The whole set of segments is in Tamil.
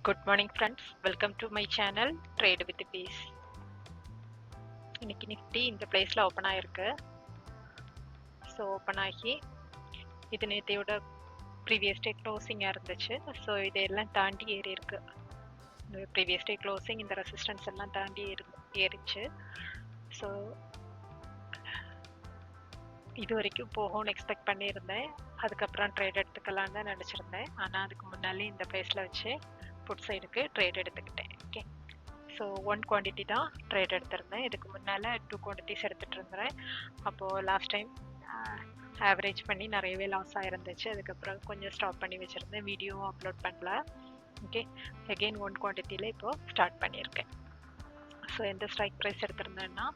Good morning friends, welcome to my channel Trade with Peace. இன்னைக்கு நிஃப்டி இந்த பிளேஸ்ல ஓபன் ஆயிருக்கு. ஸோ ஓபன் ஆகி இது நேத்தையோட ப்ரீவியஸ் டே க்ளோசிங்காக இருந்துச்சு. ஸோ இதெல்லாம் தாண்டி ஏறி இருக்கு. ப்ரீவியஸ் டே க்ளோசிங் இந்த ரெசிஸ்டன்ஸ் எல்லாம் தாண்டி ஏறிச்சு. ஸோ இது வரைக்கும் போகும்னு எக்ஸ்பெக்ட் பண்ணியிருந்தேன். அதுக்கப்புறம் ட்ரேட் எடுத்துக்கலான்னு தான் நினச்சிருந்தேன். ஆனால் அதுக்கு முன்னாலே இந்த பிளேஸில் வச்சு புட் சைடுக்கு ட்ரேட் எடுத்துக்கிட்டேன். ஓகே, ஸோ 1 குவான்டிட்டி தான் ட்ரேட் எடுத்திருந்தேன். இதுக்கு முன்னால் 2 குவான்டிட்டிஸ் எடுத்துகிட்டு இருந்தேன். அப்போது லாஸ்ட் டைம் ஆவரேஜ் பண்ணி நிறையவே லாஸ் ஆகிருந்துச்சு. அதுக்கப்புறம் கொஞ்சம் ஸ்டாப் பண்ணி வச்சுருந்தேன், வீடியோவும் அப்லோட் பண்ணல. ஓகே, அகெயின் 1 குவான்டிட்டியில் இப்போது ஸ்டார்ட் பண்ணியிருக்கேன். ஸோ எந்த ஸ்ட்ரைக் ப்ரைஸ் எடுத்திருந்தேன்னா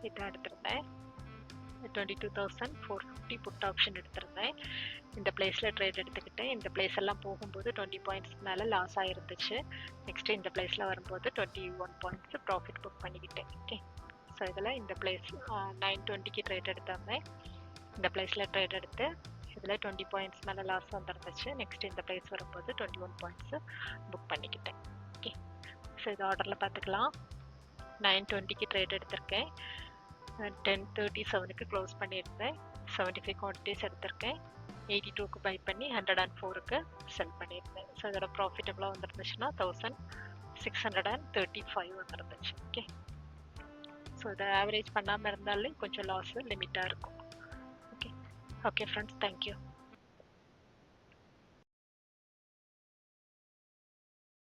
இதான் எடுத்திருந்தேன். 22,450 புட் ஆப்ஷன் எடுத்திருந்தேன். இந்த பிளேஸில் ட்ரேட் எடுத்துக்கிட்டேன். இந்த பிளேஸ் எல்லாம் போகும்போது 20 பாயிண்ட்ஸ் மேலே லாஸ் ஆகிருந்துச்சு. நெக்ஸ்ட்டு இந்த பிளேஸில் வரும்போது 21 பாயிண்ட்ஸ் ப்ராஃபிட் புக் பண்ணிக்கிட்டேன். ஓகே, ஸோ இதில் இந்த பிளேஸ் 920க்கு ட்ரேட் எடுத்திருந்தேன். இந்த பிளேஸில் ட்ரேட் எடுத்து இதில் 20 பாயிண்ட்ஸ் மேலே லாஸ் வந்துருந்துச்சு. நெக்ஸ்ட் இந்த பிளேஸ் வரும்போது 21 பாயிண்ட்ஸு புக் பண்ணிக்கிட்டேன். ஓகே, ஸோ இது ஆர்டரில் பார்த்துக்கலாம். 920க்கு ட்ரேட் எடுத்திருக்கேன். 10:37க்கு க்ளோஸ் பண்ணியிருந்தேன். 75 குவான்டிட்டிஸ் எடுத்திருக்கேன். 82க்கு பை பண்ணி 104க்கு செல் பண்ணியிருந்தேன். ஸோ இதோட ப்ராஃபிட் எவ்வளோ வந்துருந்துச்சுன்னா 1635 வந்துருந்துச்சு. ஓகே, ஸோ இதை ஆவரேஜ் பண்ணாமல் இருந்தாலே கொஞ்சம் லாஸு லிமிட்டாக இருக்கும். Okay okay friends, thank you.